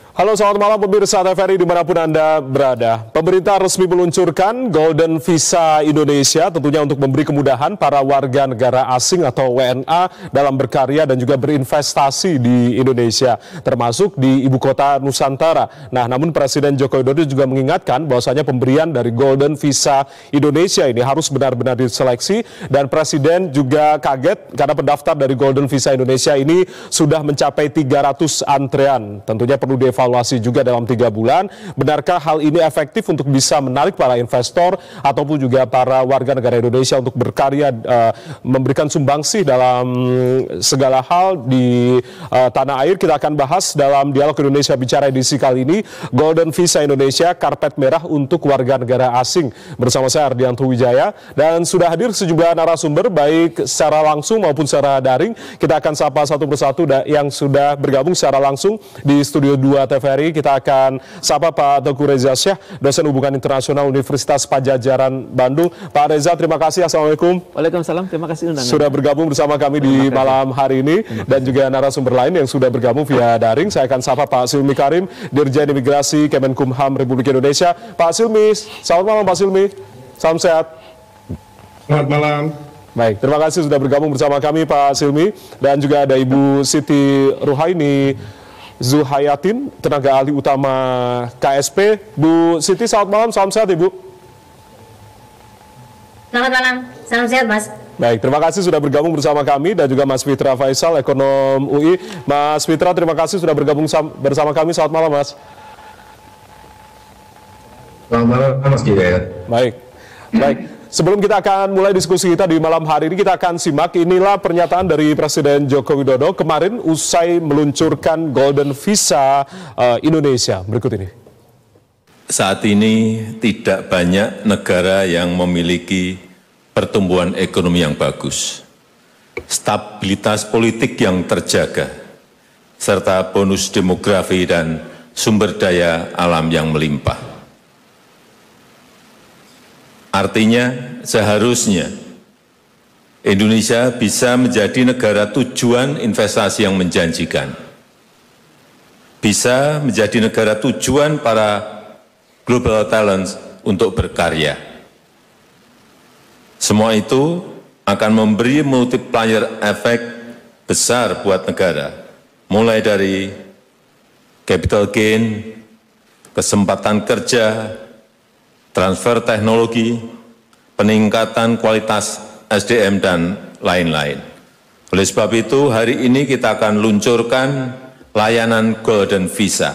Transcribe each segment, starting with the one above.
Halo, selamat malam pemirsa TVRI dimanapun Anda berada. Pemerintah resmi meluncurkan Golden Visa Indonesia tentunya untuk memberi kemudahan para warga negara asing atau WNA dalam berkarya dan juga berinvestasi di Indonesia, termasuk di ibu kota Nusantara. Nah, namun Presiden Joko Widodo juga mengingatkan bahwasanya pemberian dari Golden Visa Indonesia ini harus benar-benar diseleksi, dan Presiden juga kaget karena pendaftar dari Golden Visa Indonesia ini sudah mencapai 300 antrean. Tentunya perlu dievaluasi juga dalam 3 bulan. Benarkah hal ini efektif untuk bisa menarik para investor ataupun juga para warga negara Indonesia untuk berkarya, memberikan sumbangsih dalam segala hal di tanah air? Kita akan bahas dalam Dialog Indonesia Bicara edisi kali ini, Golden Visa Indonesia, karpet merah untuk warga negara asing. Bersama saya Ardianto Wijaya, dan sudah hadir sejumlah narasumber baik secara langsung maupun secara daring. Kita akan sapa satu persatu yang sudah bergabung secara langsung di Studio 2 TVRI. Kita akan sapa Pak Teguh Reza Syah, dosen hubungan internasional Universitas Padjadjaran Bandung. Pak Reza, terima kasih. Assalamualaikum. Waalaikumsalam, terima kasih undangan. Sudah bergabung bersama kami di malam hari ini, dan juga narasumber lain yang sudah bergabung via daring. Saya akan sapa Pak Silmi Karim, Dirjen Imigrasi Kemenkumham Republik Indonesia. Pak Silmi, selamat malam Pak Silmi. Salam sehat. Selamat malam. Baik, terima kasih sudah bergabung bersama kami Pak Silmi, dan juga ada Ibu Siti Ruhaini Zuhayatin, tenaga ahli utama KSP. Bu Siti, selamat malam, salam sehat Ibu. Selamat malam, salam sehat Mas. Baik, terima kasih sudah bergabung bersama kami, dan juga Mas Fitra Faisal, ekonom UI. Mas Fitra, terima kasih sudah bergabung bersama kami. Selamat malam Mas. Selamat malam Mas Jaya. Baik. Sebelum kita akan mulai diskusi kita di malam hari ini, kita akan simak inilah pernyataan dari Presiden Joko Widodo kemarin usai meluncurkan Golden Visa Indonesia. Berikut ini. Saat ini tidak banyak negara yang memiliki pertumbuhan ekonomi yang bagus, stabilitas politik yang terjaga, serta bonus demografi dan sumber daya alam yang melimpah. Artinya, seharusnya Indonesia bisa menjadi negara tujuan investasi yang menjanjikan, bisa menjadi negara tujuan para global talent untuk berkarya. Semua itu akan memberi multiplier efek besar buat negara, mulai dari capital gain, kesempatan kerja, transfer teknologi, peningkatan kualitas SDM, dan lain-lain. Oleh sebab itu, hari ini kita akan luncurkan layanan Golden Visa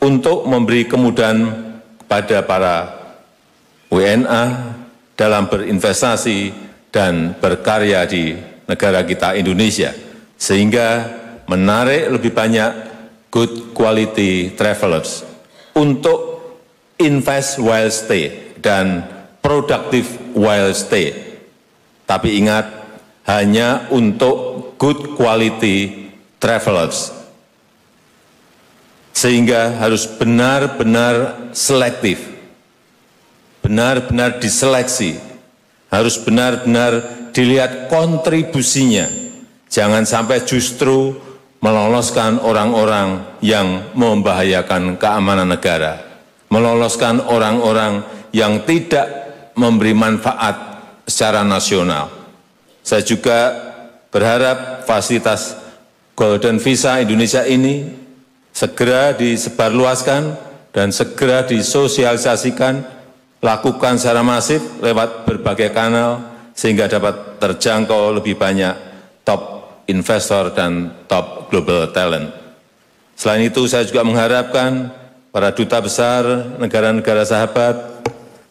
untuk memberi kemudahan kepada para WNA dalam berinvestasi dan berkarya di negara kita Indonesia, sehingga menarik lebih banyak good quality travelers untuk invest while stay dan productive while stay. Tapi ingat, hanya untuk good quality travelers. Sehingga harus benar-benar selektif, benar-benar diseleksi, harus benar-benar dilihat kontribusinya. Jangan sampai justru meloloskan orang-orang yang membahayakan keamanan negara, meloloskan orang-orang yang tidak memberi manfaat secara nasional. Saya juga berharap fasilitas Golden Visa Indonesia ini segera disebarluaskan dan segera disosialisasikan, lakukan secara masif lewat berbagai kanal, sehingga dapat terjangkau lebih banyak top investor dan top global talent. Selain itu, saya juga mengharapkan para duta besar negara-negara sahabat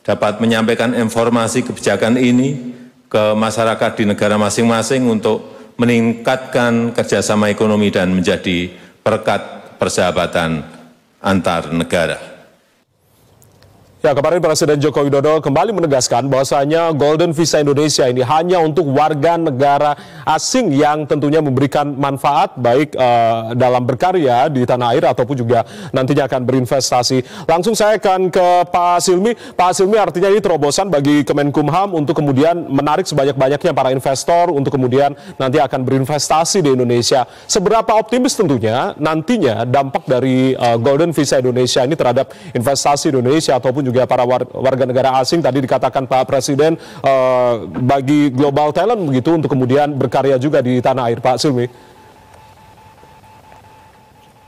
dapat menyampaikan informasi kebijakan ini ke masyarakat di negara masing-masing untuk meningkatkan kerjasama ekonomi dan menjadi perekat persahabatan antar negara. Ya, kemarin Presiden Joko Widodo kembali menegaskan bahwasanya Golden Visa Indonesia ini hanya untuk warga negara asing yang tentunya memberikan manfaat baik dalam berkarya di tanah air ataupun juga nantinya akan berinvestasi. Langsung saya akan ke Pak Silmi. Pak Silmi, artinya ini terobosan bagi Kemenkumham untuk kemudian menarik sebanyak-banyaknya para investor untuk kemudian nanti akan berinvestasi di Indonesia. Seberapa optimis tentunya nantinya dampak dari Golden Visa Indonesia ini terhadap investasi Indonesia ataupun juga para warga negara asing, tadi dikatakan Pak Presiden bagi global talent begitu untuk kemudian berkarya juga di tanah air, Pak Silmi.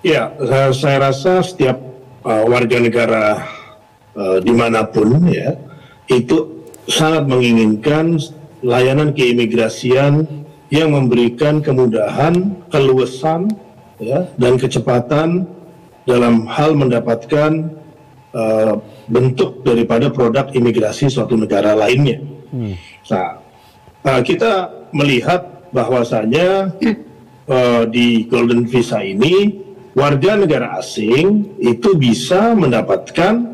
Ya, saya rasa setiap warga negara dimanapun ya itu sangat menginginkan layanan keimigrasian yang memberikan kemudahan, keluasan ya, dan kecepatan dalam hal mendapatkan bentuk daripada produk imigrasi suatu negara lainnya. Nah, kita melihat bahwasanya di Golden Visa ini warga negara asing itu bisa mendapatkan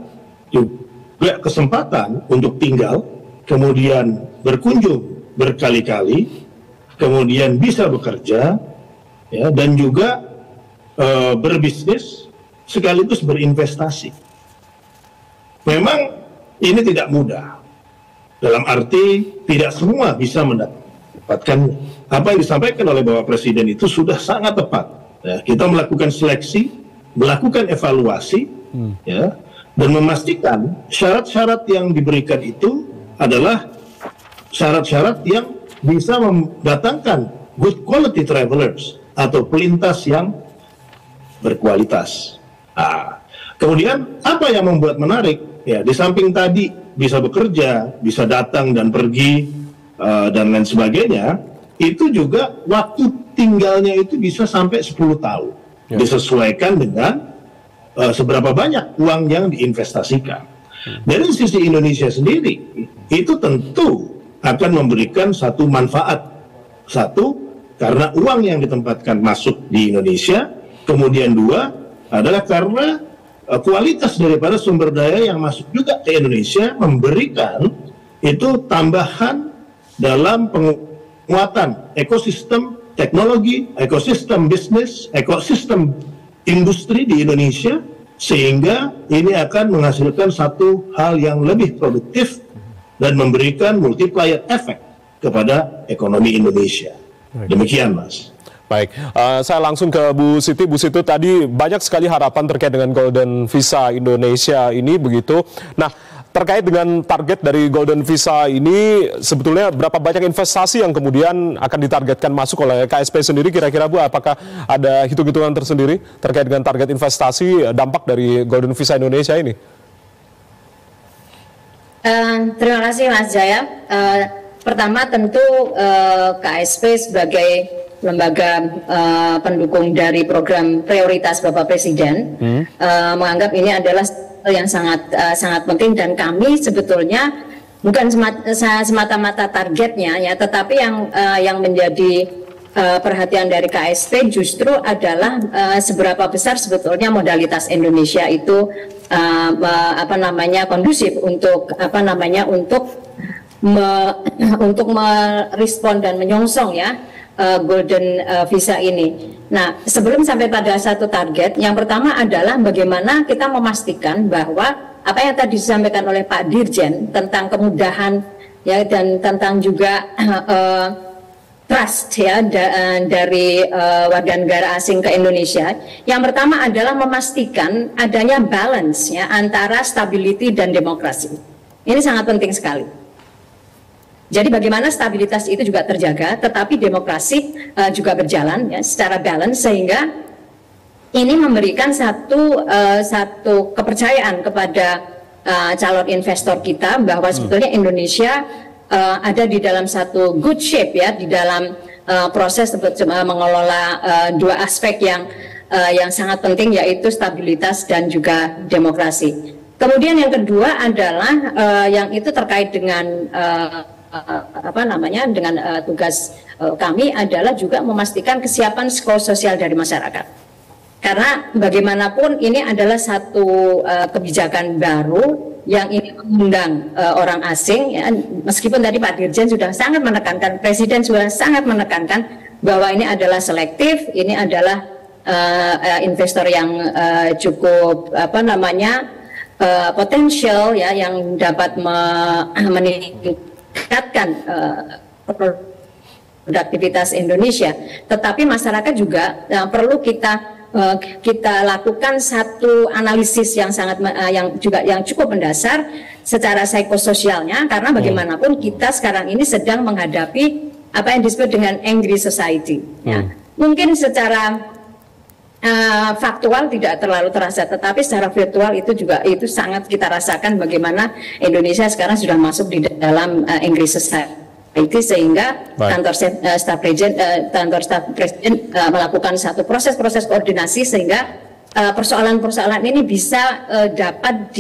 juga kesempatan untuk tinggal, kemudian berkunjung berkali-kali, kemudian bisa bekerja, ya, dan juga berbisnis sekaligus berinvestasi. Memang ini tidak mudah, dalam arti tidak semua bisa mendapatkannya. Apa yang disampaikan oleh Bapak Presiden itu sudah sangat tepat. Ya, kita melakukan seleksi, melakukan evaluasi, ya, dan memastikan syarat-syarat yang diberikan itu adalah syarat-syarat yang bisa mendatangkan good quality travelers atau pelintas yang berkualitas. Nah, kemudian apa yang membuat menarik? Ya, di samping tadi bisa bekerja, bisa datang dan pergi, dan lain sebagainya, itu juga waktu tinggalnya itu bisa sampai 10 tahun. Ya. Disesuaikan dengan seberapa banyak uang yang diinvestasikan. Dari sisi Indonesia sendiri, itu tentu akan memberikan satu manfaat. Satu, karena uang yang ditempatkan masuk di Indonesia, kemudian dua, adalah karena kualitas daripada sumber daya yang masuk juga ke Indonesia memberikan itu tambahan dalam penguatan ekosistem teknologi, ekosistem bisnis, ekosistem industri di Indonesia, sehingga ini akan menghasilkan satu hal yang lebih produktif dan memberikan multiplier effect kepada ekonomi Indonesia. Demikian, Mas. Baik, saya langsung ke Bu Siti. Bu Siti, tadi banyak sekali harapan terkait dengan Golden Visa Indonesia ini begitu. Nah, terkait dengan target dari Golden Visa ini, sebetulnya berapa banyak investasi yang kemudian akan ditargetkan masuk oleh KSP sendiri kira-kira, Bu? Apakah ada hitung-hitungan tersendiri terkait dengan target investasi dampak dari Golden Visa Indonesia ini? Terima kasih Mas Jaya. Pertama tentu KSP sebagai lembaga pendukung dari program prioritas Bapak Presiden menganggap ini adalah yang sangat penting, dan kami sebetulnya bukan semata-mata targetnya ya, tetapi yang menjadi perhatian dari KSP justru adalah seberapa besar sebetulnya modalitas Indonesia itu kondusif untuk untuk merespon dan menyongsong ya Golden Visa ini. Nah, sebelum sampai pada satu target, yang pertama adalah bagaimana kita memastikan bahwa apa yang tadi disampaikan oleh Pak Dirjen tentang kemudahan ya, dan tentang juga trust ya dari warga negara asing ke Indonesia. Yang pertama adalah memastikan adanya balance ya antara stability dan demokrasi. Ini sangat penting sekali. Jadi bagaimana stabilitas itu juga terjaga, tetapi demokrasi juga berjalan ya, secara balance, sehingga ini memberikan satu kepercayaan kepada calon investor kita bahwa sebetulnya Indonesia ada di dalam satu good shape ya, di dalam proses mengelola dua aspek yang sangat penting, yaitu stabilitas dan juga demokrasi. Kemudian yang kedua adalah yang itu terkait dengan dengan tugas kami adalah juga memastikan kesiapan psikososial dari masyarakat. Karena bagaimanapun ini adalah satu kebijakan baru yang ini mengundang orang asing, ya, meskipun tadi Pak Dirjen sudah sangat menekankan, Presiden sudah sangat menekankan bahwa ini adalah selektif, ini adalah investor yang cukup potensial, ya, yang dapat meningkatkan produktivitas Indonesia. Tetapi masyarakat juga perlu kita lakukan satu analisis yang yang cukup mendasar secara psikososialnya, karena bagaimanapun kita sekarang ini sedang menghadapi apa yang disebut dengan angry society. Ya. Mungkin secara faktual tidak terlalu terasa, tetapi secara virtual itu sangat kita rasakan bagaimana Indonesia sekarang sudah masuk di dalam angry society, sehingga kantor staf presiden melakukan satu proses koordinasi sehingga persoalan-persoalan ini bisa dapat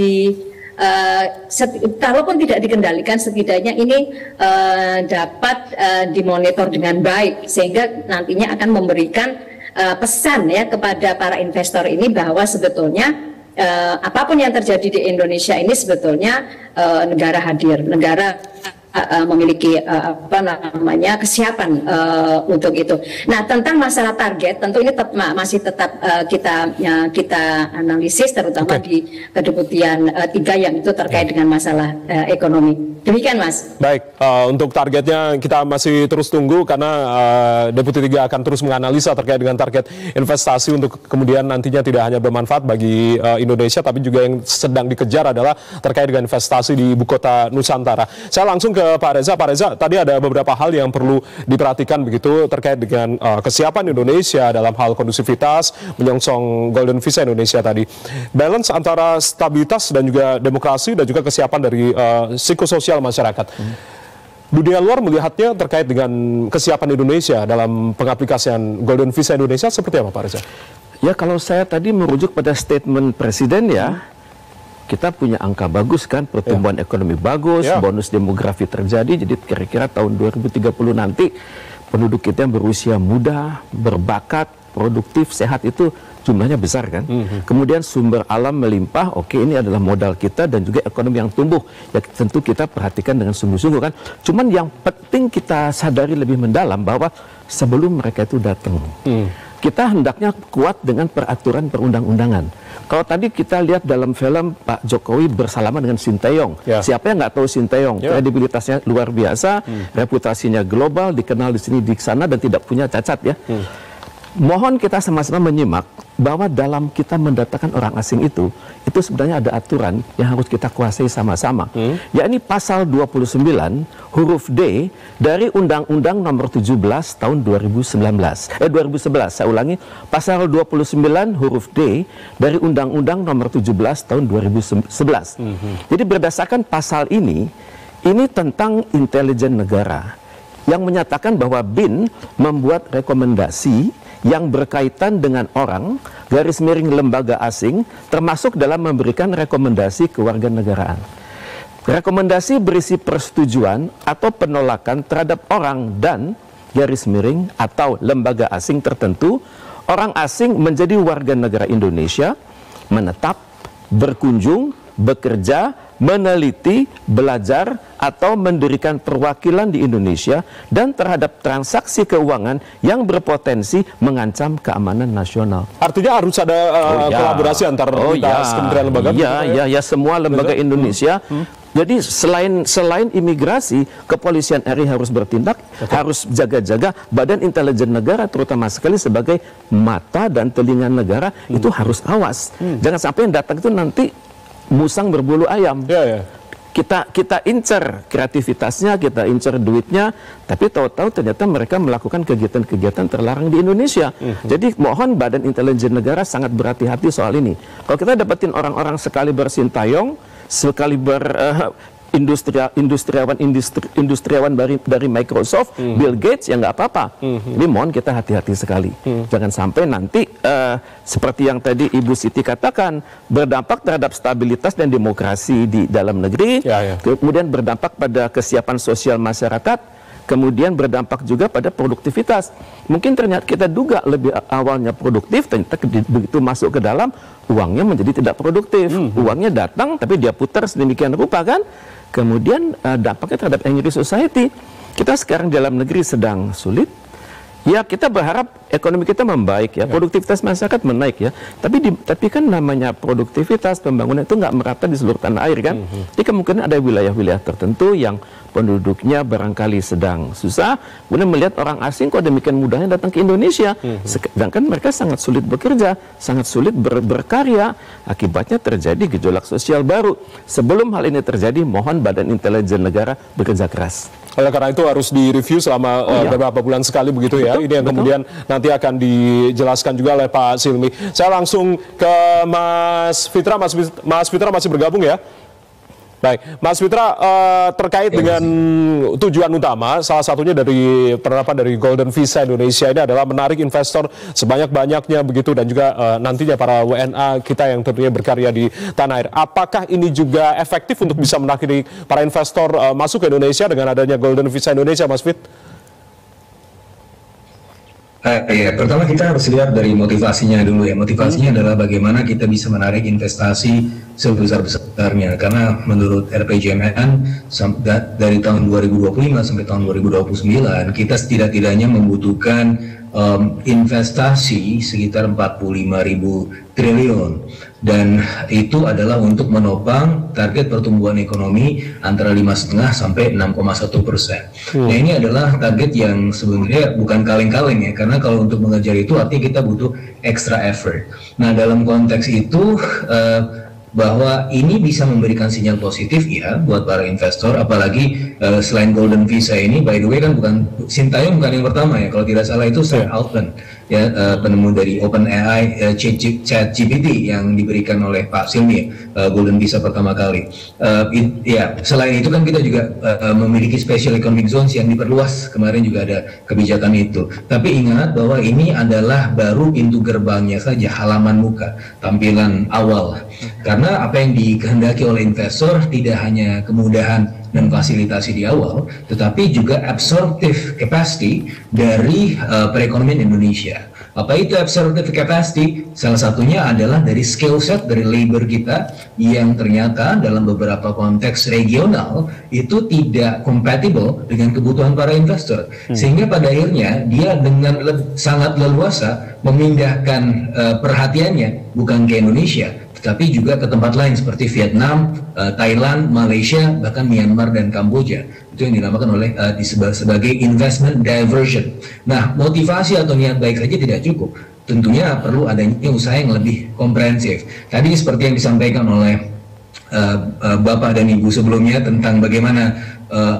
kalaupun tidak dikendalikan, setidaknya ini dapat dimonitor dengan baik, sehingga nantinya akan memberikan pesan, ya, kepada para investor ini bahwa sebetulnya apapun yang terjadi di Indonesia ini sebetulnya negara hadir, negara memiliki kesiapan untuk itu. Nah, tentang masalah target, tentu ini masih tetap kita analisis, terutama di kedeputian 3 yang itu terkait dengan masalah ekonomi. Demikian, Mas. Baik, untuk targetnya kita masih terus tunggu, karena Deputi 3 akan terus menganalisa terkait dengan target investasi untuk kemudian nantinya tidak hanya bermanfaat bagi Indonesia, tapi juga yang sedang dikejar adalah terkait dengan investasi di ibu kota Nusantara. Saya langsung ke Pak Reza. Pak Reza, tadi ada beberapa hal yang perlu diperhatikan begitu terkait dengan kesiapan Indonesia dalam hal kondusivitas menyongsong Golden Visa Indonesia tadi. Balance antara stabilitas dan juga demokrasi dan juga kesiapan dari psikososial masyarakat. Dunia luar melihatnya terkait dengan kesiapan Indonesia dalam pengaplikasian Golden Visa Indonesia seperti apa, Pak Reza? Ya, kalau saya tadi merujuk pada statement Presiden, ya, kita punya angka bagus kan, pertumbuhan ekonomi bagus, bonus demografi terjadi, jadi kira-kira tahun 2030 nanti penduduk kita yang berusia muda, berbakat, produktif, sehat itu jumlahnya besar kan. Kemudian sumber alam melimpah, oke, ini adalah modal kita, dan juga ekonomi yang tumbuh, ya tentu kita perhatikan dengan sungguh-sungguh kan. Cuman yang penting kita sadari lebih mendalam bahwa sebelum mereka itu datang, kita hendaknya kuat dengan peraturan perundang-undangan. Kalau tadi kita lihat dalam film Pak Jokowi bersalaman dengan Sinteyong. Siapa yang nggak tahu Sinteyong? Kredibilitasnya luar biasa, reputasinya global, dikenal di sini di sana dan tidak punya cacat, ya. Mohon kita sama-sama menyimak bahwa dalam kita mendatangkan orang asing itu sebenarnya ada aturan yang harus kita kuasai sama-sama. Yakni pasal 29 huruf D dari Undang-Undang Nomor 17 tahun 2011. Saya ulangi, pasal 29 huruf D dari Undang-Undang Nomor 17 tahun 2011. Jadi berdasarkan pasal ini tentang intelijen negara yang menyatakan bahwa BIN membuat rekomendasi yang berkaitan dengan orang, garis miring lembaga asing, termasuk dalam memberikan rekomendasi kewarganegaraan. Rekomendasi berisi persetujuan atau penolakan terhadap orang dan garis miring atau lembaga asing tertentu, orang asing menjadi warga negara Indonesia, menetap, berkunjung, bekerja, meneliti, belajar, atau mendirikan perwakilan di Indonesia, dan terhadap transaksi keuangan yang berpotensi mengancam keamanan nasional. Artinya harus ada kolaborasi antar kementerian lembaga? Ya, semua lembaga Indonesia. Jadi selain imigrasi, kepolisian RI harus bertindak, harus jaga-jaga, badan intelijen negara terutama sekali sebagai mata dan telinga negara itu harus awas. Jangan sampai yang datang itu nanti musang berbulu ayam. Kita incer kreativitasnya, kita incer duitnya, tapi tahu-tahu ternyata mereka melakukan kegiatan-kegiatan terlarang di Indonesia. Jadi mohon badan intelijen negara sangat berhati-hati soal ini. Kalau kita dapetin orang-orang sekaliber Sintayong, sekaliber industriawan dari Microsoft, Bill Gates, ya nggak apa-apa. Ini mohon kita hati-hati sekali. Jangan sampai nanti seperti yang tadi Ibu Siti katakan, berdampak terhadap stabilitas dan demokrasi di dalam negeri, kemudian berdampak pada kesiapan sosial masyarakat, kemudian berdampak juga pada produktivitas. Mungkin ternyata kita duga lebih awalnya produktif, ternyata begitu masuk ke dalam, uangnya menjadi tidak produktif. Uangnya datang, tapi dia putar sedemikian rupa kan. Kemudian dampaknya terhadap angry society. Kita sekarang dalam negeri sedang sulit. Ya, kita berharap ekonomi kita membaik ya, produktivitas masyarakat menaik ya. Tapi kan namanya produktivitas pembangunan itu nggak merata di seluruh tanah air kan. Jadi kemungkinan ada wilayah-wilayah tertentu yang penduduknya barangkali sedang susah, kemudian melihat orang asing kok demikian mudahnya datang ke Indonesia. Sedangkan mereka sangat sulit bekerja, sangat sulit berkarya. Akibatnya terjadi gejolak sosial baru. Sebelum hal ini terjadi, mohon Badan Intelijen Negara bekerja keras. Oleh karena itu harus direview selama beberapa bulan sekali begitu ya. Ini yang kemudian nanti akan dijelaskan juga oleh Pak Silmi. Saya langsung ke Mas Fitra. Mas Fitra masih bergabung ya? Baik, Mas Fitra, terkait dengan tujuan utama, salah satunya dari penerapan dari Golden Visa Indonesia ini adalah menarik investor sebanyak-banyaknya begitu, dan juga nantinya para WNA kita yang tentunya berkarya di tanah air. Apakah ini juga efektif untuk bisa menarik para investor masuk ke Indonesia dengan adanya Golden Visa Indonesia, Mas Fit? Ya, pertama kita harus lihat dari motivasinya dulu ya. Motivasinya adalah bagaimana kita bisa menarik investasi sebesar-besarnya. Karena menurut RPJMN dari tahun 2025 sampai tahun 2029 kita setidak-tidaknya membutuhkan investasi sekitar 45.000 triliun, dan itu adalah untuk menopang target pertumbuhan ekonomi antara 5,5 sampai 6,1%. Nah, ini adalah target yang sebenarnya bukan kaleng-kaleng ya, karena kalau untuk mengejar itu artinya kita butuh extra effort. Nah, dalam konteks itu bahwa ini bisa memberikan sinyal positif ya buat para investor, apalagi selain Golden Visa ini, by the way kan Sintayong bukan yang pertama ya, kalau tidak salah itu Sam Altman ya, penemu dari OpenAI, ChatGPT yang diberikan oleh Pak Silmi, Golden Visa pertama kali. Ya, selain itu kan kita juga memiliki Special Economic Zones yang diperluas, kemarin juga ada kebijakan itu. Tapi ingat bahwa ini adalah baru pintu gerbangnya saja, halaman muka, tampilan awal. Karena apa yang dikehendaki oleh investor tidak hanya kemudahan dan fasilitasi di awal, tetapi juga absorptive capacity dari perekonomian Indonesia. Apa itu absorptive capacity? Salah satunya adalah dari skill set dari labor kita yang ternyata dalam beberapa konteks regional itu tidak compatible dengan kebutuhan para investor. Sehingga pada akhirnya dia dengan sangat leluasa memindahkan perhatiannya bukan ke Indonesia, tetapi juga ke tempat lain seperti Vietnam, Thailand, Malaysia, bahkan Myanmar dan Kamboja. Itu yang dinamakan oleh sebagai investment diversion. Nah, motivasi atau niat baik saja tidak cukup. Tentunya perlu adanya usaha yang lebih komprehensif. Tadi seperti yang disampaikan oleh Bapak dan Ibu sebelumnya tentang bagaimana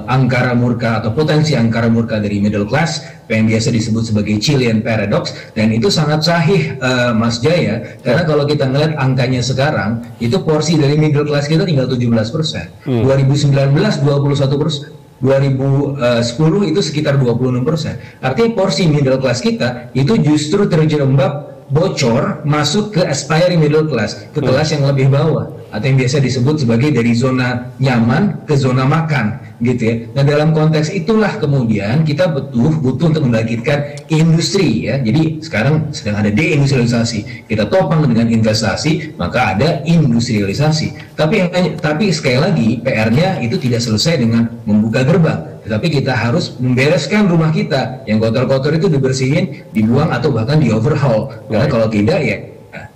angkara murka atau potensi angkara murka dari middle class yang biasa disebut sebagai Chilean paradox, dan itu sangat sahih Mas Jaya, karena kalau kita ngeliat angkanya sekarang itu porsi dari middle class kita tinggal 17%, 2019 21%, 2010 itu sekitar 26%. Artinya porsi middle class kita itu justru terjerembab bocor masuk ke aspiring middle class, ke kelas yang lebih bawah, atau yang biasa disebut sebagai dari zona nyaman ke zona makan, gitu ya. Nah, dalam konteks itulah kemudian kita butuh untuk membangkitkan industri ya. Jadi sekarang sedang ada deindustrialisasi, kita topang dengan investasi, maka ada industrialisasi. Tapi sekali lagi PR-nya itu tidak selesai dengan membuka gerbang, tetapi kita harus membereskan rumah kita yang kotor-kotor itu dibersihin, dibuang atau bahkan di overhaul. Karena kalau tidak ya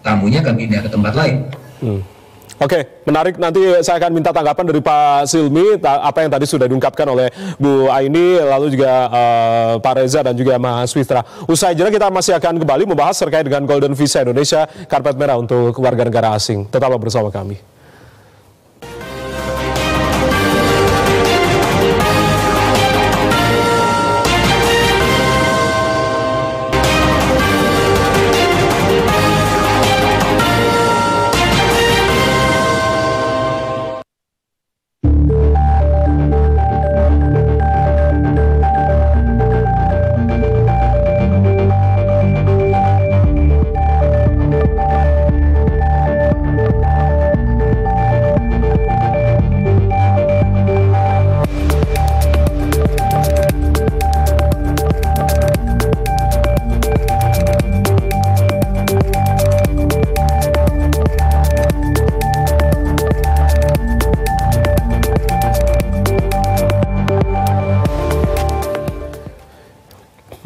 tamunya akan pindah ke tempat lain. Oke, menarik. Nanti saya akan minta tanggapan dari Pak Silmi apa yang tadi sudah diungkapkan oleh Bu Aini, lalu juga Pak Reza dan juga Mas Fitra. Usai jeda kita masih akan kembali membahas terkait dengan Golden Visa Indonesia, karpet merah untuk warga negara asing. Tetaplah bersama kami.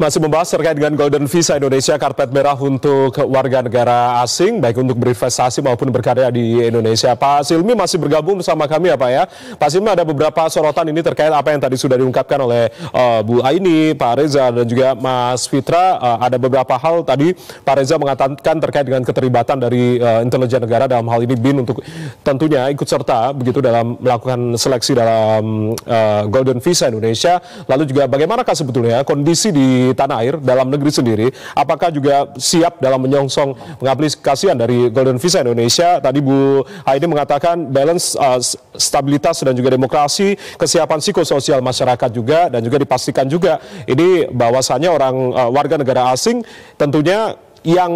masih membahas terkait dengan Golden Visa Indonesia, karpet merah untuk warga negara asing, baik untuk berinvestasi maupun berkarya di Indonesia. Pak Silmi masih bergabung bersama kami ya Pak ya. Pak Silmi, ada beberapa sorotan ini terkait apa yang tadi sudah diungkapkan oleh Bu Aini, Pak Reza, dan juga Mas Fitra. Ada beberapa hal tadi Pak Reza mengatakan terkait dengan keterlibatan dari intelijen negara, dalam hal ini BIN, untuk tentunya ikut serta begitu dalam melakukan seleksi dalam Golden Visa Indonesia. Lalu juga bagaimanakah sebetulnya kondisi di tanah air, dalam negeri sendiri, apakah juga siap dalam menyongsong pengaplikasian dari Golden Visa Indonesia? Tadi Bu Aini mengatakan balance, stabilitas dan juga demokrasi, kesiapan psikososial masyarakat juga, dan juga dipastikan juga ini bahwasannya warga negara asing tentunya yang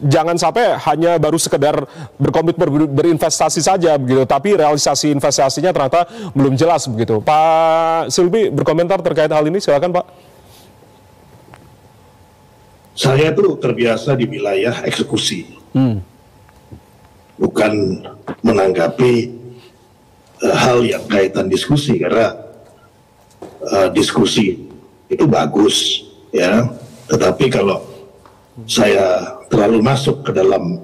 jangan sampai hanya baru sekedar berkomitmen berinvestasi saja begitu, tapi realisasi investasinya ternyata belum jelas begitu. Pak Silmi berkomentar terkait hal ini, silakan Pak. Saya tuh terbiasa di wilayah eksekusi, bukan menanggapi hal yang kaitan diskusi, karena diskusi itu bagus ya, tetapi kalau saya terlalu masuk ke dalam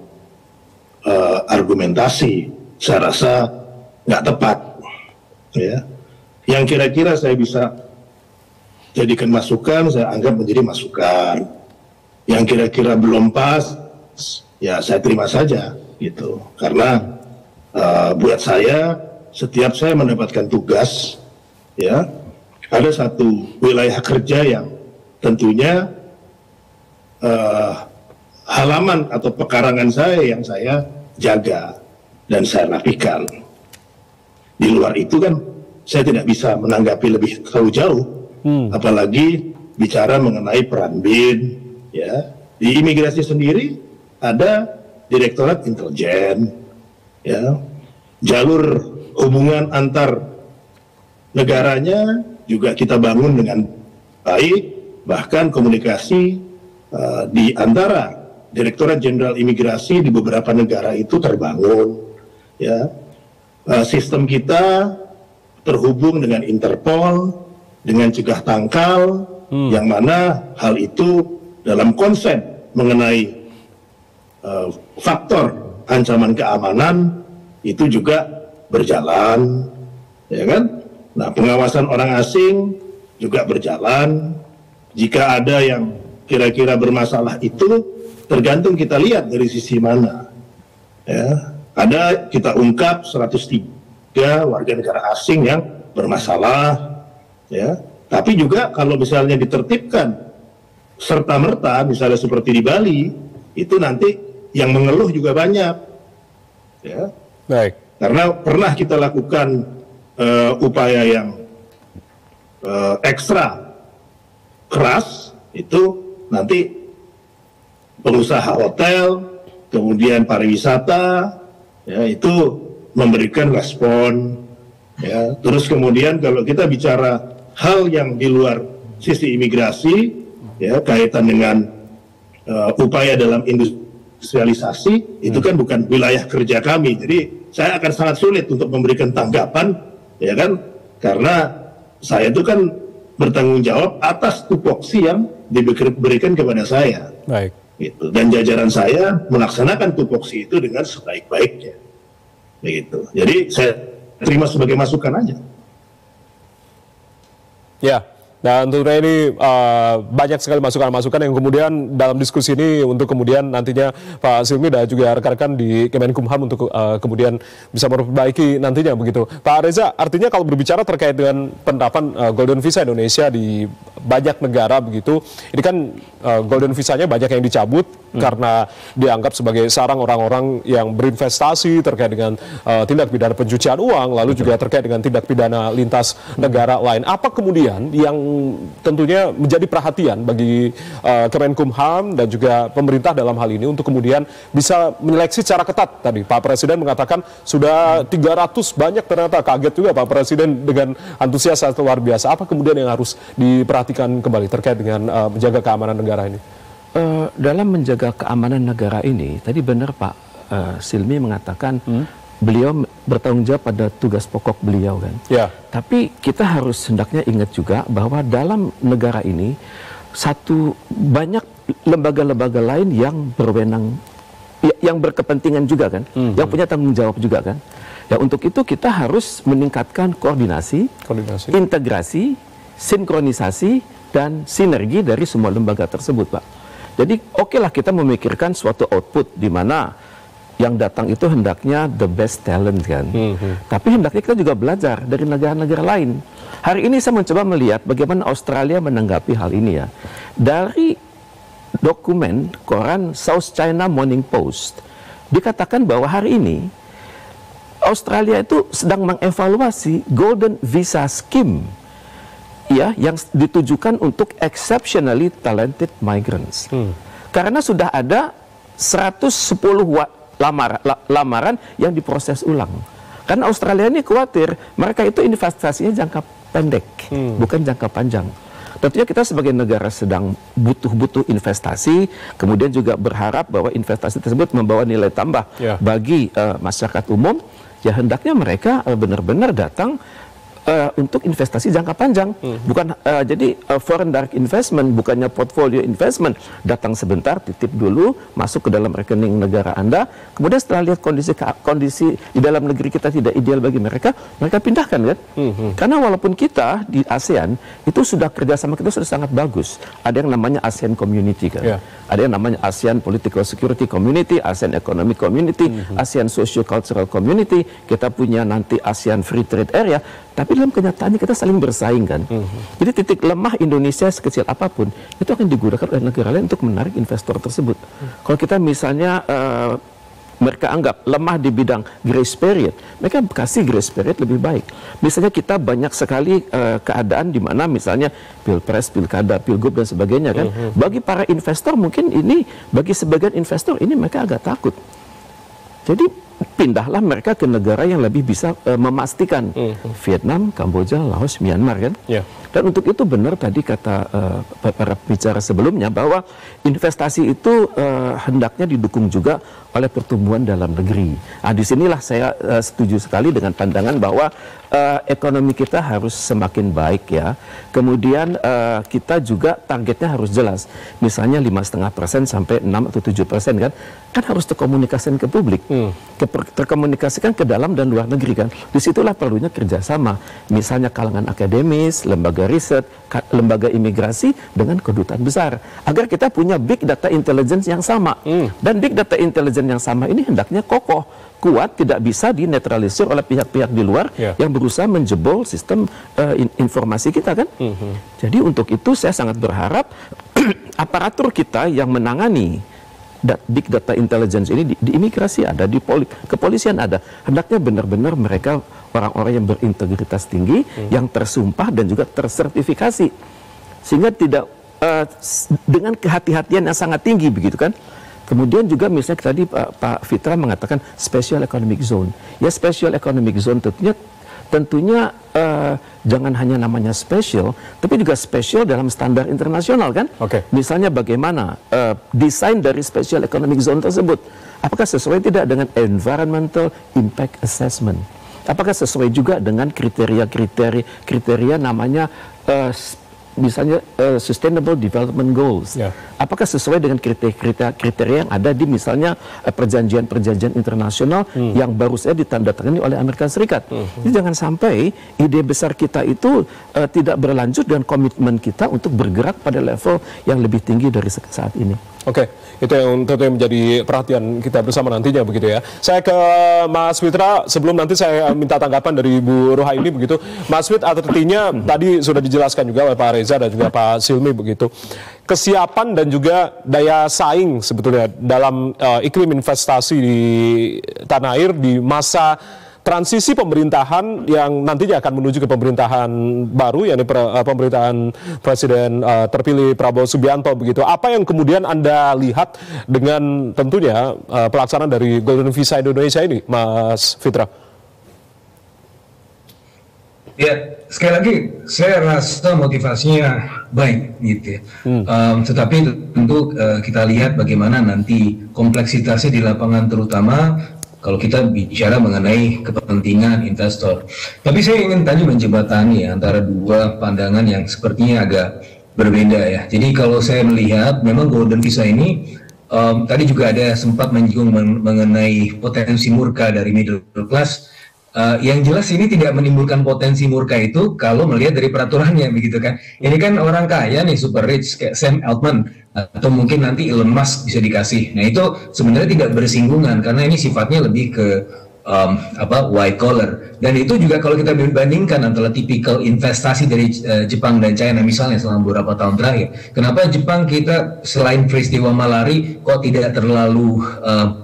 argumentasi, saya rasa nggak tepat ya. Yang kira-kira saya bisa jadikan masukan, saya anggap menjadi masukan. Yang kira-kira belum pas, ya saya terima saja gitu. Karena buat saya, setiap saya mendapatkan tugas, ya ada satu wilayah kerja yang tentunya halaman atau pekarangan saya yang saya jaga dan saya rapikan. Di luar itu kan saya tidak bisa menanggapi lebih terlalu jauh, apalagi bicara mengenai peran BIN. Ya, di imigrasi sendiri ada Direktorat Intelijen, ya, jalur hubungan antar negaranya juga kita bangun dengan baik, bahkan komunikasi di antara Direktorat Jenderal Imigrasi di beberapa negara itu terbangun. Ya, sistem kita terhubung dengan Interpol, dengan cegah tangkal, yang mana hal itu dalam konsep mengenai faktor ancaman keamanan itu juga berjalan, ya kan? Nah, pengawasan orang asing juga berjalan. Jika ada yang kira-kira bermasalah itu tergantung kita lihat dari sisi mana. Ya, ada kita ungkap 103 warga negara asing yang bermasalah, ya. Tapi juga kalau misalnya ditertibkan serta-merta, misalnya seperti di Bali, itu nanti yang mengeluh juga banyak, ya. Baik. Karena pernah kita lakukan upaya yang ekstra keras, itu nanti pengusaha hotel, kemudian pariwisata, ya, itu memberikan respon, ya. Terus kemudian kalau kita bicara hal yang di luar sisi imigrasi, ya, kaitan dengan upaya dalam industrialisasi, itu kan bukan wilayah kerja kami. Jadi saya akan sangat sulit untuk memberikan tanggapan, ya kan, karena saya itu kan bertanggung jawab atas tupoksi yang diberikan kepada saya. Baik. Gitu. Dan jajaran saya melaksanakan tupoksi itu dengan sebaik-baiknya. Begitu. Jadi saya terima sebagai masukan aja. Ya. Dan tentunya ini banyak sekali masukan-masukan yang kemudian dalam diskusi ini untuk kemudian nantinya Pak Silmi dan juga rekan-rekan di Kemenkumham untuk kemudian bisa memperbaiki nantinya begitu. Pak Reza, artinya kalau berbicara terkait dengan penerapan Golden Visa Indonesia di banyak negara begitu, ini kan Golden Visanya banyak yang dicabut karena dianggap sebagai sarang orang-orang yang berinvestasi terkait dengan tindak pidana pencucian uang, lalu juga terkait dengan tindak pidana lintas negara lain. Apa kemudian yang tentunya menjadi perhatian bagi Kemenkumham dan juga pemerintah dalam hal ini untuk kemudian bisa menyeleksi secara ketat? Tadi Pak Presiden mengatakan sudah 300, banyak ternyata, kaget juga Pak Presiden dengan antusias luar biasa. Apa kemudian yang harus diperhatikan kembali terkait dengan menjaga keamanan negara ini? Dalam menjaga keamanan negara ini, tadi benar Pak Silmi mengatakan beliau bertanggung jawab pada tugas pokok beliau kan. Ya. Tapi kita harus hendaknya ingat juga bahwa dalam negara ini banyak lembaga-lembaga lain yang berwenang, yang berkepentingan juga kan, yang punya tanggung jawab juga kan. Ya untuk itu kita harus meningkatkan koordinasi, integrasi, sinkronisasi, dan sinergi dari semua lembaga tersebut, Pak. Jadi oke lah kita memikirkan suatu output di mana yang datang itu hendaknya the best talent kan. Tapi hendaknya kita juga belajar dari negara-negara lain. Hari ini saya mencoba melihat bagaimana Australia menanggapi hal ini ya. Dari dokumen koran South China Morning Post dikatakan bahwa hari ini Australia itu sedang mengevaluasi Golden Visa Scheme ya, yang ditujukan untuk exceptionally talented migrants. Karena sudah ada 110 lamaran yang diproses ulang. Karena Australia ini khawatir mereka itu investasinya jangka pendek, bukan jangka panjang. Tentunya kita sebagai negara sedang butuh investasi, kemudian juga berharap bahwa investasi tersebut membawa nilai tambah bagi masyarakat umum. Ya hendaknya mereka benar-benar datang untuk investasi jangka panjang, bukan jadi foreign direct investment, bukannya portfolio investment, datang sebentar, titip dulu, masuk ke dalam rekening negara Anda, kemudian setelah lihat kondisi di dalam negeri kita tidak ideal bagi mereka, mereka pindahkan kan? Karena walaupun kita di ASEAN itu sudah kerjasama kita sudah sangat bagus, ada yang namanya ASEAN Community kan, ada yang namanya ASEAN Political Security Community, ASEAN Economic Community, ASEAN Socio Cultural Community, kita punya nanti ASEAN Free Trade Area. Tapi dalam kenyataannya kita saling bersaing kan. Jadi titik lemah Indonesia sekecil apapun itu akan digunakan oleh negara lain untuk menarik investor tersebut. Kalau kita misalnya mereka anggap lemah di bidang grace period, mereka kasih grace period lebih baik. Misalnya kita banyak sekali keadaan di mana misalnya pilpres, pilkada, pilgub dan sebagainya kan. Bagi para investor mungkin ini, bagi sebagian investor ini mereka agak takut. Jadi pindahlah mereka ke negara yang lebih bisa memastikan. Vietnam, Kamboja, Laos, Myanmar kan. Dan untuk itu benar tadi kata para bicara sebelumnya bahwa investasi itu hendaknya didukung juga oleh pertumbuhan dalam negeri. Nah, disinilah saya setuju sekali dengan pandangan bahwa ekonomi kita harus semakin baik ya. Kemudian kita juga targetnya harus jelas. Misalnya 5,5% sampai 6 atau 7% kan. Kan harus terkomunikasikan ke publik. Terkomunikasikan ke dalam dan luar negeri kan. Disitulah perlunya kerjasama. Misalnya kalangan akademis, lembaga riset, lembaga imigrasi dengan kedutaan besar. Agar kita punya big data intelligence yang sama. Dan big data intelligence yang sama ini hendaknya kokoh, kuat, tidak bisa dinetralisir oleh pihak-pihak di luar yang berusaha menjebol sistem informasi kita kan. Jadi untuk itu saya sangat berharap aparatur kita yang menangani big data intelligence ini di imigrasi ada, di kepolisian ada, hendaknya benar-benar mereka orang-orang yang berintegritas tinggi, yang tersumpah dan juga tersertifikasi, sehingga tidak dengan kehati-hatian yang sangat tinggi begitu kan. Kemudian juga misalnya tadi Pak Fitra mengatakan special economic zone. Ya special economic zone tentunya jangan hanya namanya special, tapi juga special dalam standar internasional kan. Misalnya bagaimana desain dari special economic zone tersebut. Apakah sesuai tidak dengan environmental impact assessment? Apakah sesuai juga dengan kriteria namanya misalnya Sustainable Development Goals. Apakah sesuai dengan kriteria yang ada di misalnya perjanjian-perjanjian internasional yang baru saja ditandatangani oleh Amerika Serikat. Jadi jangan sampai ide besar kita itu tidak berlanjut dan komitmen kita untuk bergerak pada level yang lebih tinggi dari saat ini. Itu yang tentunya menjadi perhatian kita bersama nantinya begitu ya. Saya ke Mas Fitra, sebelum nanti saya minta tanggapan dari Bu Rohaini begitu. Mas Fit, artinya tadi sudah dijelaskan juga oleh Pak Reza dan juga Pak Silmi begitu. Kesiapan dan juga daya saing sebetulnya dalam iklim investasi di tanah air di masa transisi pemerintahan yang nantinya akan menuju ke pemerintahan baru, yakni pemerintahan Presiden terpilih Prabowo Subianto begitu. Apa yang kemudian Anda lihat dengan tentunya pelaksanaan dari Golden Visa Indonesia ini, Mas Fitra? Ya, sekali lagi saya rasa motivasinya baik gitu ya. Tetapi tentu kita lihat bagaimana nanti kompleksitasnya di lapangan, terutama kalau kita bicara mengenai kepentingan investor. Tapi saya ingin tadi menjembatani antara dua pandangan yang sepertinya agak berbeda ya. Jadi kalau saya melihat memang golden visa ini tadi juga ada sempat menyinggung mengenai potensi murka dari middle class. Yang jelas ini tidak menimbulkan potensi murka itu kalau melihat dari peraturannya begitu kan. Ini kan orang kaya nih, super rich kayak Sam Altman atau mungkin nanti Elon Musk bisa dikasih. Nah itu sebenarnya tidak bersinggungan karena ini sifatnya lebih ke white collar, dan itu juga kalau kita bandingkan antara tipikal investasi dari Jepang dan China misalnya selama beberapa tahun terakhir, kenapa Jepang kita selain peristiwa malari kok tidak terlalu